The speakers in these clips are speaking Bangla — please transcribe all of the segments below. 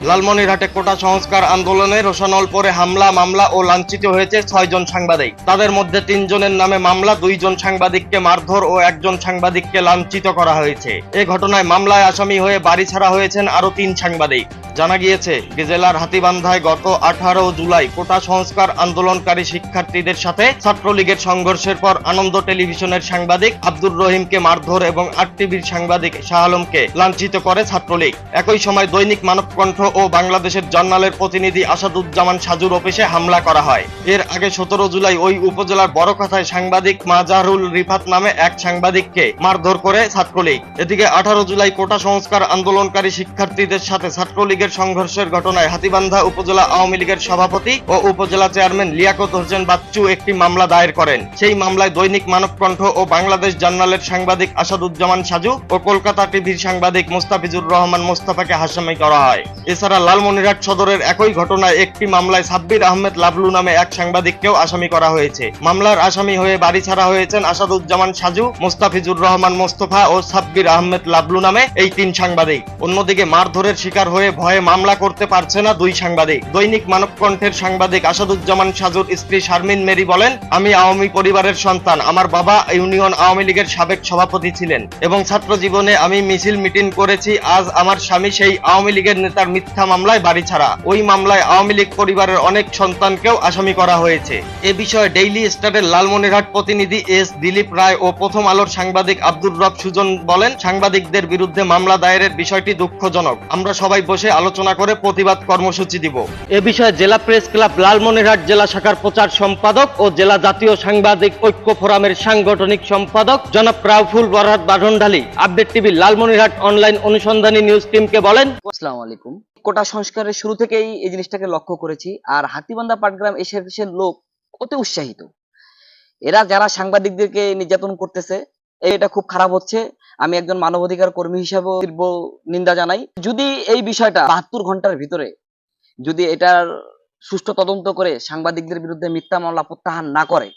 লালমনিরহাটে কোটা সংস্কার আন্দোলনে রোশানলপুরে হামলা, মামলা ও লাঞ্ছিত হয়েছে ৬ জন সাংবাদিক। তাদের মধ্যে ৩ জনের নামে মামলা, ২ জন সাংবাদিককে মারধর ও ১ জন সাংবাদিককে লাঞ্ছিত করা হয়েছে। এ ঘটনায় মামলায় আসামি হয়ে বাড়ি ছাড়া হয়েছেন আরো ৩ সাংবাদিক। জানা গিয়েছে, জেলার হাতীবান্ধায় গত ১৮ জুলাই কোটা সংস্কার আন্দোলনকারী শিক্ষার্থীদের সাথে ছাত্রলীগের সংঘর্ষের পর আনন্দ টেলিভিশনের সাংবাদিক আব্দুর রহিমকে মারধর এবং আরটিভির সাংবাদিক শাহ আলমকে লাঞ্ছিত করে ছাত্রলীগ। একই সময় দৈনিক মানবকণ্ঠ ও বাংলাদেশের জার্নালের প্রতিনিধি আসাদুজ্জামান সাজুর অফিসে হামলা করা হয়। এর আগে ১৭ জুলাই ওই উপজেলার বড়কথায় সাংবাদিক মাজারুল রিফাত নামে এক সাংবাদিককে মারধর করে ছাত্রলীগ। এদিকে ১৮ জুলাই কোটা সংস্কার আন্দোলনকারী শিক্ষার্থীদের সাথে ছাত্রলীগের সংঘর্ষের ঘটনায় হাতীবান্ধা উপজেলা আওয়ামী লীগের সভাপতি ও উপজেলা চেয়ারম্যান লিয়াকত হোসেন বাচ্চু একটি মামলা দায়ের করেন। সেই মামলায় দৈনিক মানবকণ্ঠ ও বাংলাদেশ জার্নালের সাংবাদিক আসাদুজ্জামান সাজু ও কলকাতা টিভির সাংবাদিক মুস্তাফিজুর রহমান মোস্তফাকে আসামি করা হয়। এছাড়া লালমনিরহাট সদরের একই ঘটনায় একটি মামলায় সাব্বির আহমেদ লাবলু নামে এক সাংবাদিককেও আসামি করা হয়েছে। মামলার আসামি হয়ে বাড়ি ছাড়া হয়েছেন আসাদুজ্জামান সাজু, মুস্তাফিজুর রহমান মোস্তফা ও সাব্বির আহমেদ লাবলু নামে এই ৩ সাংবাদিক। অন্যদিকে মারধরের শিকার হয়ে ভয়ে মামলা করতে পারছে না ২ সাংবাদিক। দৈনিক মানবকণ্ঠের সাংবাদিক আসাদুজ্জামান সাজুর স্ত্রী শারমিন মেরি বলেন, আমি আওয়ামী পরিবারের সন্তান। আমার বাবা ইউনিয়ন আওয়ামী লীগের সাবেক সভাপতি ছিলেন এবং ছাত্র জীবনে আমি মিছিল মিটিং করেছি। আজ আমার স্বামী সেই আওয়ামী লীগের নেতার মিথ্যা মামলায় বাড়ি ছাড়া। ওই মামলায় আওয়ামী লীগ পরিবারের অনেক সন্তানকেও আসামি করা হয়েছে। এ বিষয়ে ডেইলি স্টারের লালমনিরহাট প্রতিনিধি এস দিলীপ রায় ও প্রথম আলোর সাংবাদিক আব্দুর রব সুজন বলেন, সাংবাদিকদের বিরুদ্ধে মামলা দায়েরের বিষয়টি দুঃখজনক। আমরা সবাই বসে আলোচনা করে প্রতিবাদ কর্মসূচি দিব। এ বিষয়ে জেলা প্রেস ক্লাব লালমনিরহাট জেলা শাখার প্রচার সম্পাদক ও জেলা জাতীয় সাংবাদিক ঐক্য ফোরামের সাংগঠনিক সম্পাদক জনাব Rauful Barhat Bandhandhali update TV Lalmonirhat online অনুসন্ধানী নিউজ টিমকে বলেন, আসসালামু আলাইকুম। কোটা সংস্কারের শুরু থেকেই এই জিনিসটাকে লক্ষ্য করেছি, আর হাতীবান্ধা পাটগ্রাম এসে লোক অতি উৎসাহিত। এরা যারা সাংবাদিকদেরকে নির্যাতন করতেছে, এটা খুব খারাপ হচ্ছে। আমি একজন মানবাধিকার কর্মী হিসাবে নিন্দা জানাই। যদি এই বিষয়টা ৭২ ঘন্টার ভিতরে যদি এটার সুষ্ঠু তদন্ত করে সাংবাদিকদের বিরুদ্ধে মিথ্যা মামলা প্রত্যাহার না করে,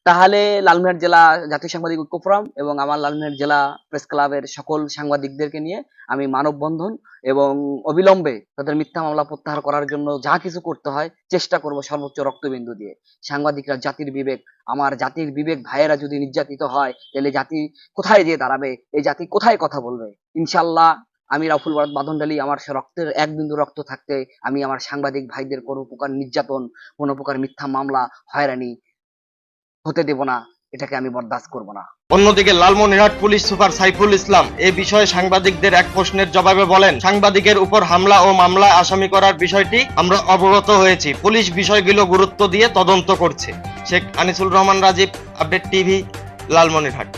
তাহলে লালমনিরহাট জেলা জাতীয় সাংবাদিক ঐক্য ফোরাম এবং আমার লালমনিরহাট জেলা প্রেস ক্লাবের সকল সাংবাদিকদেরকে নিয়ে আমি মানববন্ধন এবং অবিলম্বে তাদের মিথ্যা মামলা প্রত্যাহার করার জন্য যা কিছু করতে হয় চেষ্টা করব সর্বোচ্চ রক্তবিন্দু দিয়ে। সাংবাদিকরা জাতির বিবেক, আমার জাতির বিবেক ভাইয়েরা যদি নির্যাতিত হয় তাহলে জাতি কোথায় গিয়ে দাঁড়াবে? এই জাতি কোথায় কথা বলবে? ইনশাল্লাহ আমি রাউফুল বরহাত বাঁধনঢালী আমার রক্তের এক বিন্দু রক্ত থাকতে আমি আমার সাংবাদিক ভাইদের কোনো প্রকার নির্যাতন, কোনো প্রকার মিথ্যা মামলা, হয়রানি হতে দেব না। এটাকে আমি বরদাস্ত করব না। অন্যদিকে লালমনিরহাট পুলিশ সুপার সাইফুল ইসলাম এ বিষয়ে সাংবাদিকদের এক প্রশ্নের জবাবে বলেন, সাংবাদিকের উপর হামলা ও মামলায় আসামি করার বিষয়টি আমরা অবগত হয়েছি। পুলিশ বিষয়গুলো গুরুত্ব দিয়ে তদন্ত করছে। Sheikh Anisul Rahman Rajib, update TV, Lalmonirhat.